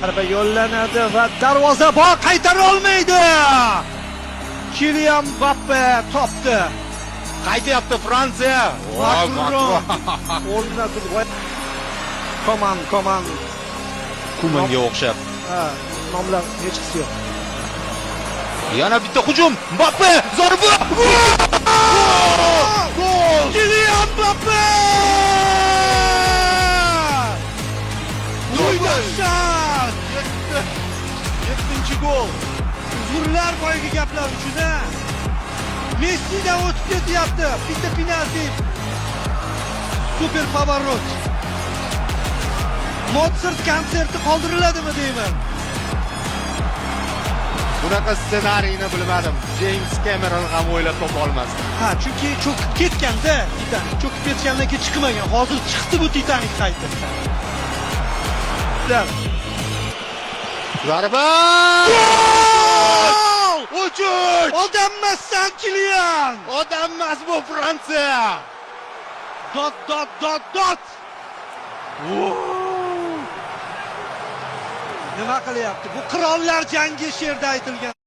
Zarba yo'llanadi va darvozabon qaytara olmaydi. Kylian Mbappe topdi. Qaytyapti Fransiya. Makron o'rnidan turdi. Koman. Kumanga o'xshab. Ha, nomlar hechqisi yo'q. Yana bitta hujum. Mbappe zarba. Gol! Kylian Mbappe! Dahshat! 7-chi gol. Uzrlar boyagi gaplar uchun Messidan o'tib ketyapti. Bitta penalti. Super pavarot. Mozart konserti qoldiriladimi deyman. Bunaqa ssenariyni bilmadim. James Cameron ham o'ylab topa olmasdi. Ha, chunki cho'kib ketganda, Titanik cho'kib ketgandan keyin chiqmagan. Hozir chiqdi bu Titanik qaytib. Zarba! Uchuch! Odammassan Kylian! Odam emas bu Fransiya! Dot. Nima qilyapti? Bu qirollar jangi she'rda aytilgan.